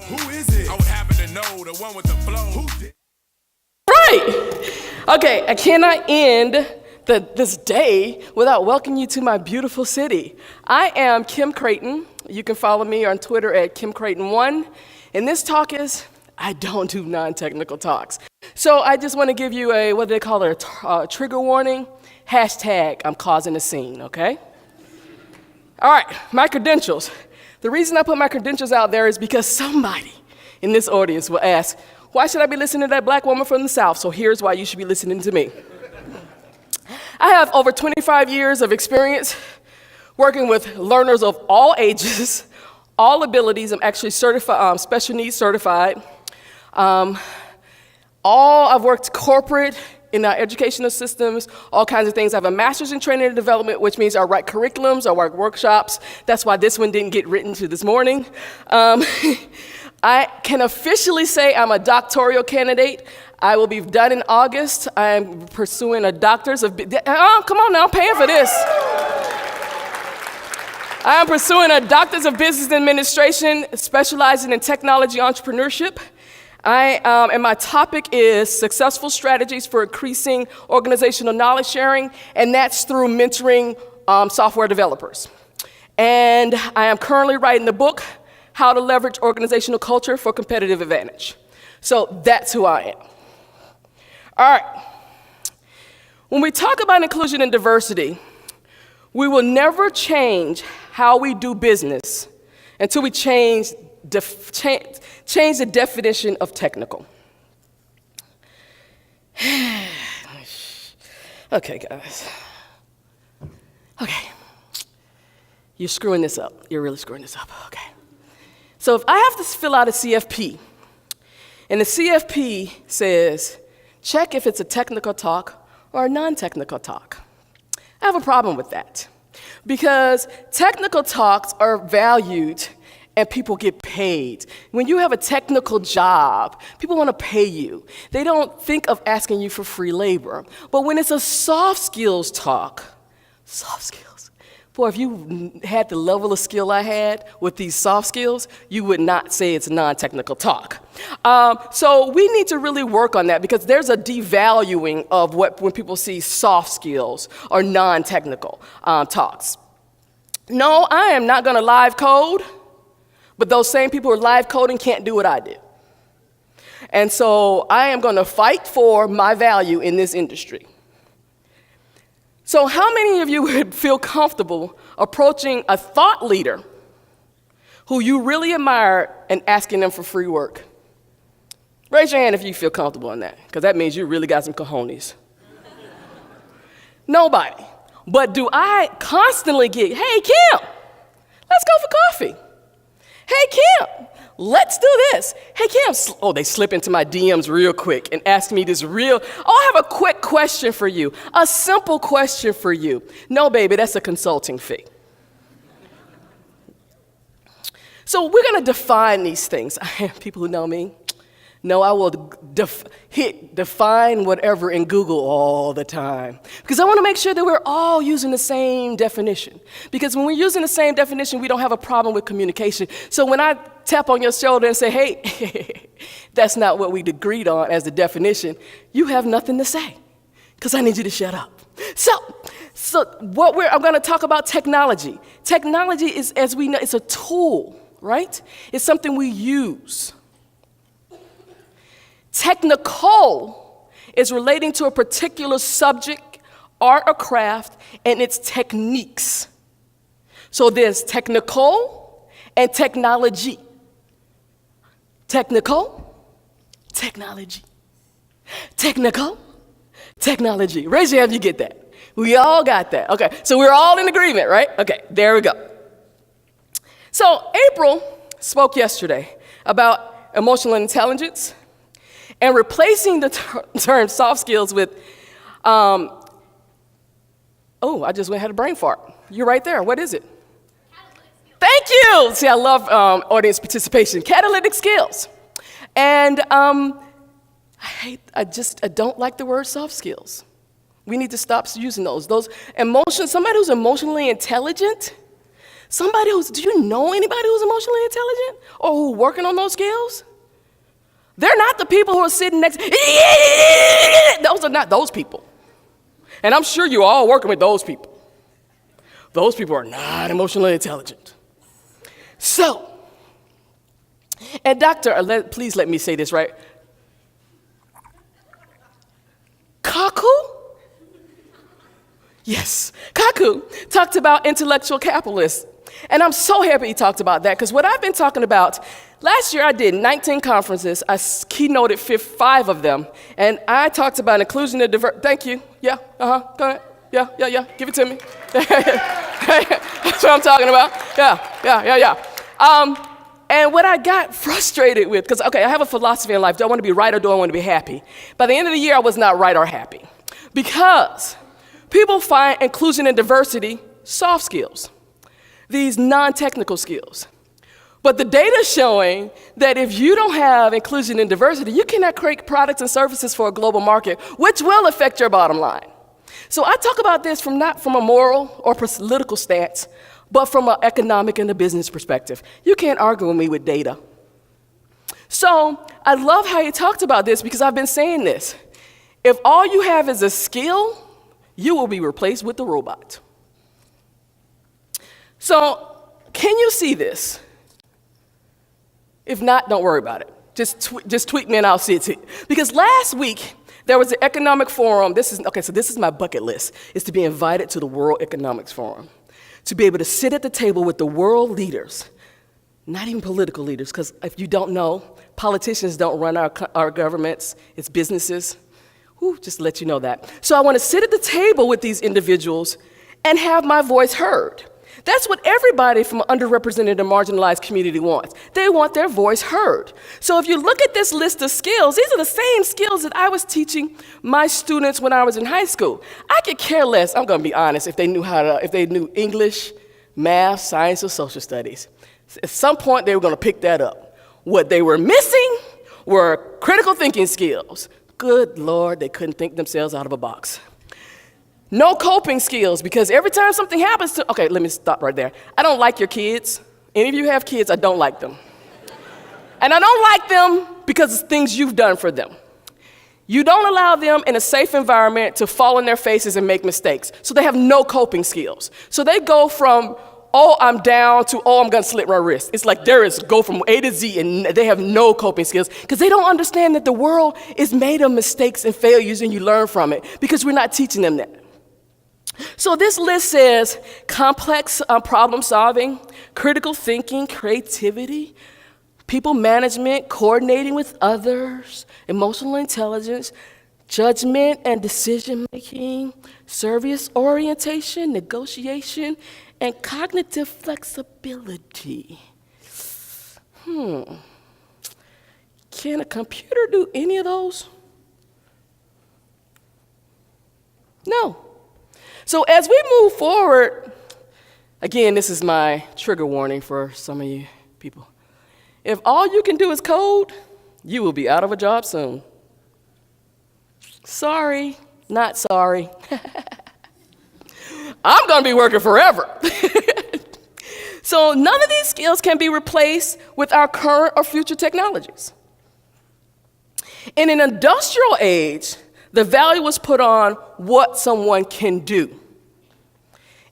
Who is it? I would happen to know the one with the flow. Who did? Right. Okay, I cannot end this day without welcoming you to my beautiful city. I am Kim Crayton. You can follow me on Twitter at KimCrayton1. And this talk is, I don't do non-technical talks. So I just want to give you a, what do they call it, a trigger warning. Hashtag, I'm causing a scene, okay? All right, my credentials. The reason I put my credentials out there is because somebody in this audience will ask, why should I be listening to that black woman from the South? So here's why you should be listening to me. I have over 25 years of experience working with learners of all ages, all abilities. I'm actually certified, special needs certified. I've worked corporate in our educational systems, all kinds of things. I have a master's in training and development, which means I write curriculums, I work workshops. That's why this one didn't get written to this morning. I can officially say I'm a doctoral candidate. I will be done in August. I'm pursuing a doctor's of, come on now, I'm paying for this. I am pursuing a doctor's of business administration, specializing in technology entrepreneurship. And my topic is successful strategies for increasing organizational knowledge sharing, and that's through mentoring software developers. And I am currently writing the book, How to Leverage Organizational Culture for Competitive Advantage. So that's who I am. All right. When we talk about inclusion and diversity, we will never change how we do business until we change the definition of technical. Okay, guys. Okay. You're screwing this up. You're really screwing this up. Okay. So if I have to fill out a CFP, and the CFP says, check if it's a technical talk or a non-technical talk, I have a problem with that. Because technical talks are valued and people get paid. When you have a technical job, people want to pay you. They don't think of asking you for free labor. But when it's a soft skills talk, soft skills, boy, if you had the level of skill I had with these soft skills, you would not say it's a non-technical talk. So we need to really work on that because there's a devaluing of when people see soft skills or non-technical talks. No, I am not going to live code, but those same people who are live coding can't do what I do. And so I am going to fight for my value in this industry. So how many of you would feel comfortable approaching a thought leader who you really admire and asking them for free work? Raise your hand if you feel comfortable on that, because that means you really got some cojones. Nobody. But do I constantly get, hey, Kim, let's go for coffee. Hey, Kim, let's do this. Hey, Kim, they slip into my DMs real quick and ask me this I have a quick question for you, a simple question for you. No, baby, that's a consulting fee. So we're going to define these things. People who know me know I will define whatever in Google all the time. Because I want to make sure that we're all using the same definition. Because when we're using the same definition, we don't have a problem with communication. So when I tap on your shoulder and say, hey, that's not what we agreed on as the definition, you have nothing to say. Because I need you to shut up. So I'm going to talk about technology. Technology is, as we know, it's a tool, right? It's something we use. Technical is relating to a particular subject, art, or craft, and its techniques. So there's technical and technology. Technical, technology. Technical, technology. Raise your hand if you get that. We all got that. Okay, so we're all in agreement, right? Okay, there we go. So April spoke yesterday about emotional intelligence and replacing the term soft skills with, I just had a brain fart. You're right there. What is it? Thank you. See, I love audience participation. Catalytic skills. And I don't like the word soft skills. We need to stop using those. Those emotions, somebody who's emotionally intelligent, Do you know anybody who's emotionally intelligent or who's working on those skills? They're not the people who are sitting next. Those are not those people. And I'm sure you're all working with those people. Those people are not emotionally intelligent. So, and doctor, please let me say this right. Kaku? Yes, Kaku talked about intellectual capitalists. And I'm so happy he talked about that, because what I've been talking about, last year I did 19 conferences. I keynoted 5 of them. And I talked about inclusion and diversity. Thank you. Yeah, go ahead. Yeah. Give it to me. That's what I'm talking about. Yeah. And what I got frustrated with, because, okay, I have a philosophy in life. Do I want to be right or do I want to be happy? By the end of the year, I was not right or happy. Because people find inclusion and diversity soft skills, these non-technical skills. But the data is showing that if you don't have inclusion and diversity, you cannot create products and services for a global market, which will affect your bottom line. So I talk about this not from a moral or political stance, but from an economic and a business perspective. You can't argue with me with data. So I love how he talked about this, because I've been saying this. If all you have is a skill, you will be replaced with the robot. So can you see this? If not, don't worry about it. Just tweet me and I'll see it too. Because last week, there was an economic forum. This is my bucket list, is to be invited to the World Economics Forum, to be able to sit at the table with the world leaders, not even political leaders, because if you don't know, politicians don't run our governments, it's businesses. Just to let you know that. So I want to sit at the table with these individuals and have my voice heard. That's what everybody from an underrepresented and marginalized community wants. They want their voice heard. So if you look at this list of skills, these are the same skills that I was teaching my students when I was in high school. I could care less, I'm going to be honest, if they knew English, math, science, or social studies. At some point, they were going to pick that up. What they were missing were critical thinking skills. Good Lord, they couldn't think themselves out of a box. No coping skills, because every time something happens to, okay, let me stop right there. I don't like your kids. Any of you have kids, I don't like them. And I don't like them because it's things you've done for them. You don't allow them in a safe environment to fall on their faces and make mistakes. So they have no coping skills. So they go from, oh, I'm down, to, oh, I'm gonna slit my wrist. It's like go from A to Z, and they have no coping skills, because they don't understand that the world is made of mistakes and failures, and you learn from it, because we're not teaching them that. So this list says complex problem solving, critical thinking, creativity, people management, coordinating with others, emotional intelligence, judgment and decision making, service orientation, negotiation, and cognitive flexibility. Can a computer do any of those? No. So as we move forward, again, this is my trigger warning for some of you people. If all you can do is code, you will be out of a job soon. Sorry, not sorry. I'm going to be working forever. So none of these skills can be replaced with our current or future technologies. In an industrial age, the value was put on what someone can do.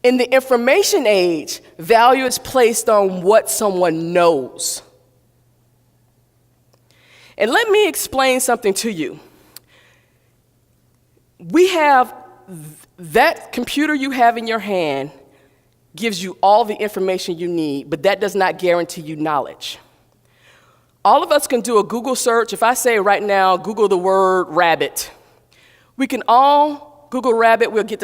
In the information age, value is placed on what someone knows. And let me explain something to you. We have that computer you have in your hand gives you all the information you need, but that does not guarantee you knowledge. All of us can do a Google search. If I say right now, Google the word rabbit, we can all Google rabbit, we'll get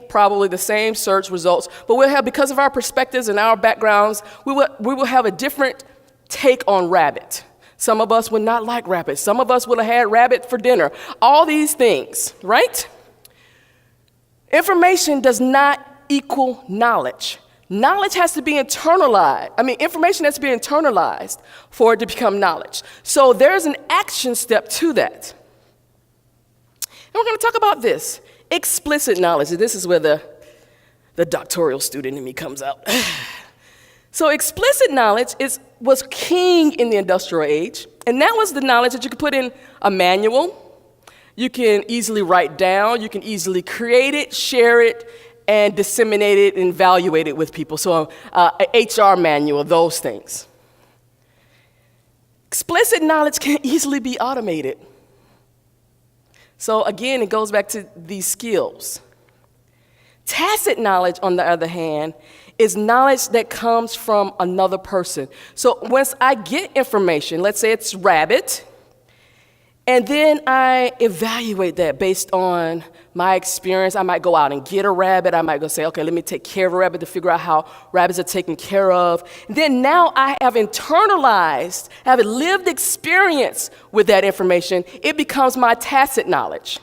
probably the same search results, but we'll have, because of our perspectives and our backgrounds, we will have a different take on rabbit. Some of us would not like rabbit. Some of us would have had rabbit for dinner. All these things, right? Information does not equal knowledge. Knowledge has to be internalized. Information has to be internalized for it to become knowledge. So there's an action step to that. And we're going to talk about this, explicit knowledge. This is where the doctoral student in me comes out. So explicit knowledge was king in the industrial age, and that was the knowledge that you could put in a manual, you can easily write down, you can easily create it, share it, and disseminate it and evaluate it with people. So an HR manual, those things. Explicit knowledge can easily be automated. So again, it goes back to these skills. Tacit knowledge, on the other hand, is knowledge that comes from another person. So once I get information, let's say it's rabbit, and then I evaluate that based on my experience. I might go out and get a rabbit. I might go say, okay, let me take care of a rabbit to figure out how rabbits are taken care of. And then now I have internalized, I have a lived experience with that information. It becomes my tacit knowledge.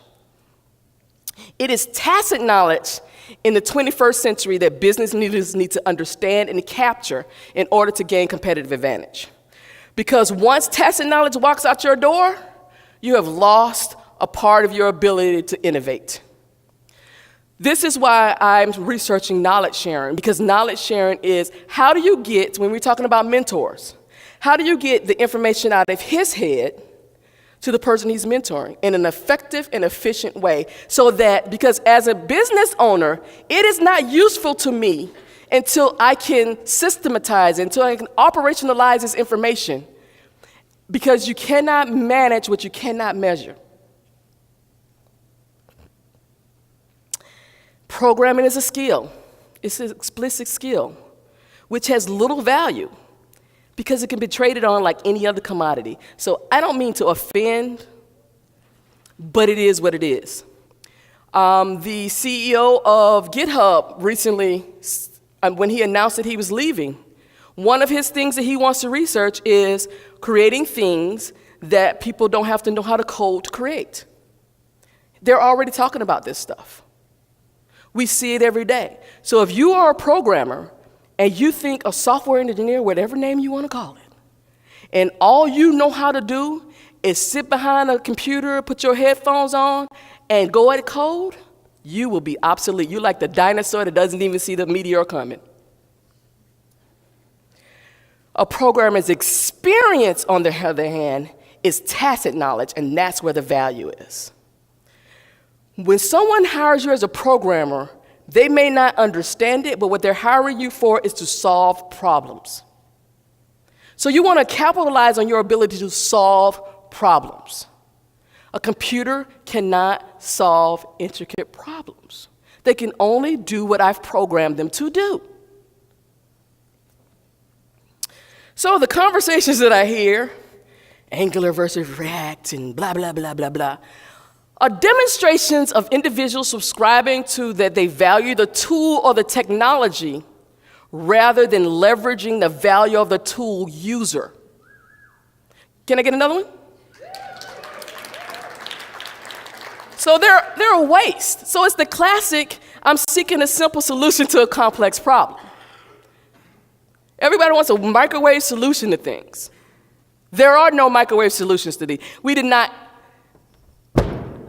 It is tacit knowledge in the 21st century that business leaders need to understand and capture in order to gain competitive advantage. Because once tacit knowledge walks out your door, you have lost a part of your ability to innovate. This is why I'm researching knowledge sharing, because knowledge sharing is how do you get, when we're talking about mentors, how do you get the information out of his head to the person he's mentoring in an effective and efficient way, so that, because as a business owner, it is not useful to me until I can systematize, until I can operationalize this information, because you cannot manage what you cannot measure. Programming is a skill. It's an explicit skill, which has little value because it can be traded on like any other commodity. So I don't mean to offend, but it is what it is. The CEO of GitHub recently, when he announced that he was leaving, one of his things that he wants to research is creating things that people don't have to know how to code to create. They're already talking about this stuff. We see it every day. So if you are a programmer and you think a software engineer, whatever name you want to call it, and all you know how to do is sit behind a computer, put your headphones on, and go at code, you will be obsolete. You're like the dinosaur that doesn't even see the meteor coming. A programmer's experience, on the other hand, is tacit knowledge, and that's where the value is. When someone hires you as a programmer, they may not understand it, but what they're hiring you for is to solve problems. So you want to capitalize on your ability to solve problems. A computer cannot solve intricate problems. They can only do what I've programmed them to do. So the conversations that I hear, Angular versus React and blah, blah, blah, blah, blah, are demonstrations of individuals subscribing to that they value the tool or the technology rather than leveraging the value of the tool user. Can I get another one? So they're a waste. So it's the classic, I'm seeking a simple solution to a complex problem. Everybody wants a microwave solution to things. There are no microwave solutions to these. We did not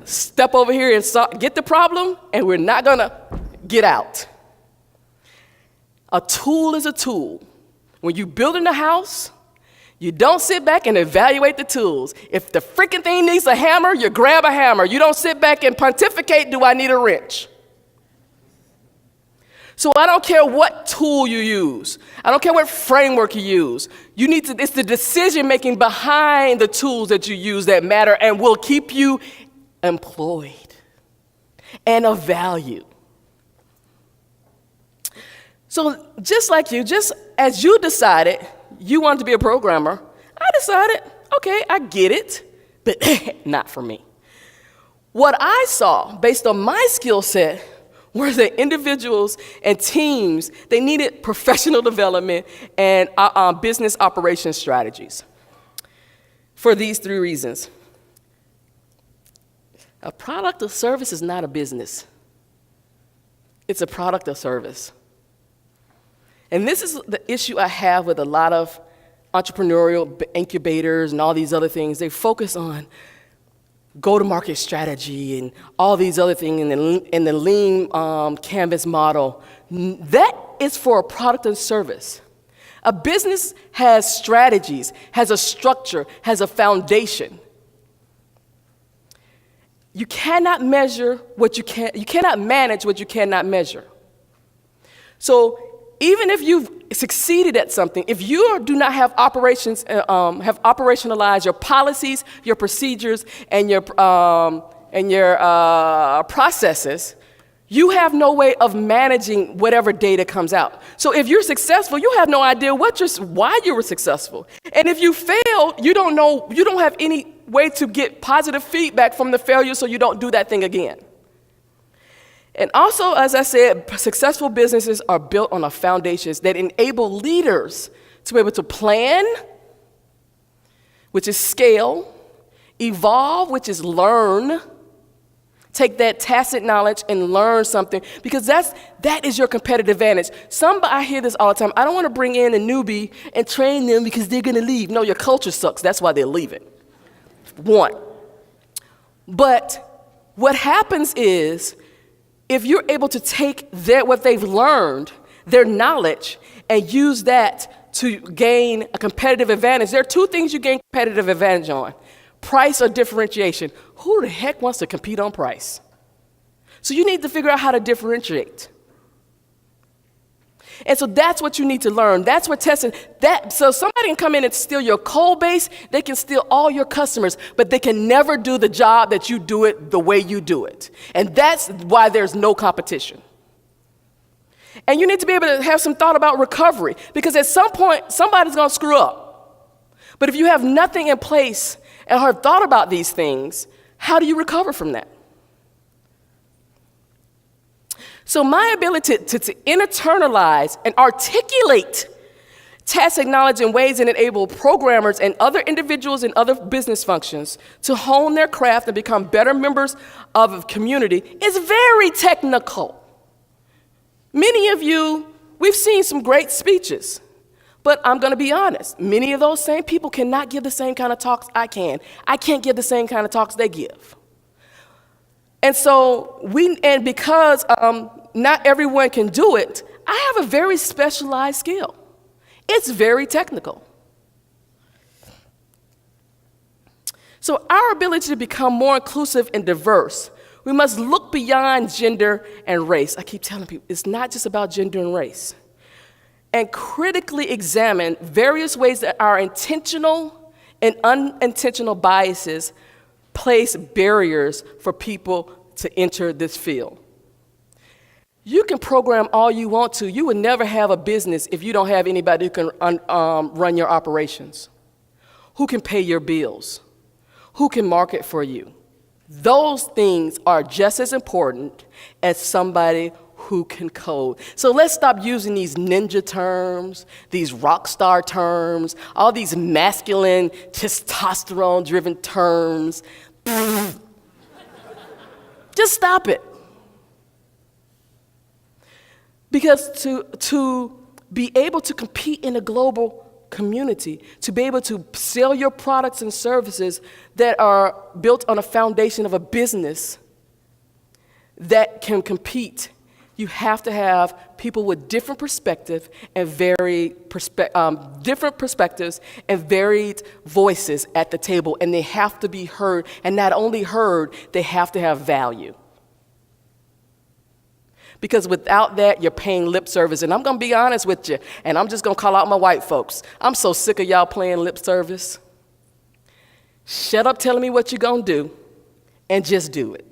step over here and get the problem, and we're not gonna get out. A tool is a tool. When you're building a house, you don't sit back and evaluate the tools. If the freaking thing needs a hammer, you grab a hammer. You don't sit back and pontificate, do I need a wrench? So I don't care what tool you use. I don't care what framework you use. It's the decision making behind the tools that you use that matter and will keep you employed and of value. So just like you, just as you decided you wanted to be a programmer, I decided, okay, I get it, but not for me. What I saw based on my skill set were that individuals and teams, they needed professional development and business operation strategies for these three reasons. A product or service is not a business. It's a product or service. And this is the issue I have with a lot of entrepreneurial incubators and all these other things. They focus on go-to-market strategy and all these other things in the lean canvas model. That is for a product and service. A business has strategies, has a structure, has a foundation. You cannot measure what you cannot manage what you cannot measure. So even if you've succeeded at something, if you do not have operationalized your policies, your procedures, and your processes, you have no way of managing whatever data comes out. So if you're successful, you have no idea why you were successful. And if you fail, you don't have any way to get positive feedback from the failure so you don't do that thing again. And also, as I said, successful businesses are built on foundations that enable leaders to be able to plan, which is scale, evolve, which is learn, take that tacit knowledge and learn something, because that is your competitive advantage. I hear this all the time. I don't want to bring in a newbie and train them because they're going to leave. No, your culture sucks. That's why they're leaving. One. But what happens is, if you're able to take what they've learned, their knowledge, and use that to gain a competitive advantage, there are two things you gain competitive advantage on: price or differentiation. Who the heck wants to compete on price? So you need to figure out how to differentiate. And so that's what you need to learn. That's what testing, so somebody can come in and steal your code base, they can steal all your customers, but they can never do the job that you do it the way you do it. And that's why there's no competition. And you need to be able to have some thought about recovery, because at some point, somebody's gonna screw up. But if you have nothing in place and have thought about these things, how do you recover from that? So my ability to internalize and articulate tacit knowledge in ways that enable programmers and other individuals in other business functions to hone their craft and become better members of a community is very technical. Many of you, we've seen some great speeches, but I'm going to be honest, many of those same people cannot give the same kind of talks I can. I can't give the same kind of talks they give. And so because not everyone can do it, I have a very specialized skill. It's very technical. So our ability to become more inclusive and diverse, we must look beyond gender and race. I keep telling people, it's not just about gender and race. And critically examine various ways that our intentional and unintentional biases place barriers for people to enter this field. You can program all you want to. You would never have a business if you don't have anybody who can run your operations, who can pay your bills, who can market for you. Those things are just as important as somebody who can code. So let's stop using these ninja terms, these rock star terms, all these masculine, testosterone-driven terms. Just stop it. Because to be able to compete in a global community, to be able to sell your products and services that are built on a foundation of a business that can compete, you have to have people with different perspectives and different perspectives and varied voices at the table, and they have to be heard. And not only heard, they have to have value. Because without that, you're paying lip service. And I'm going to be honest with you, and I'm just going to call out my white folks. I'm so sick of y'all playing lip service. Shut up telling me what you're going to do, and just do it.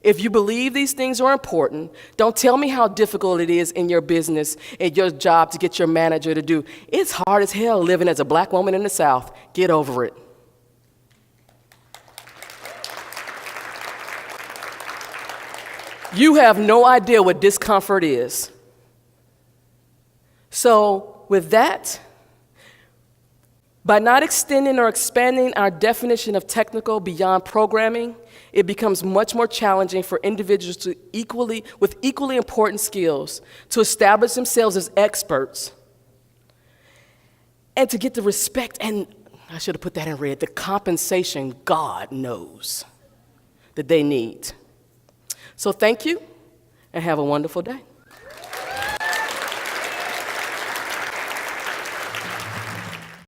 If you believe these things are important, don't tell me how difficult it is in your business and your job to get your manager to do. It's hard as hell living as a black woman in the South. Get over it. You have no idea what discomfort is. So with that, by not extending or expanding our definition of technical beyond programming, it becomes much more challenging for individuals with equally important skills to establish themselves as experts and to get the respect, and I should have put that in red, the compensation God knows that they need. So thank you, and have a wonderful day.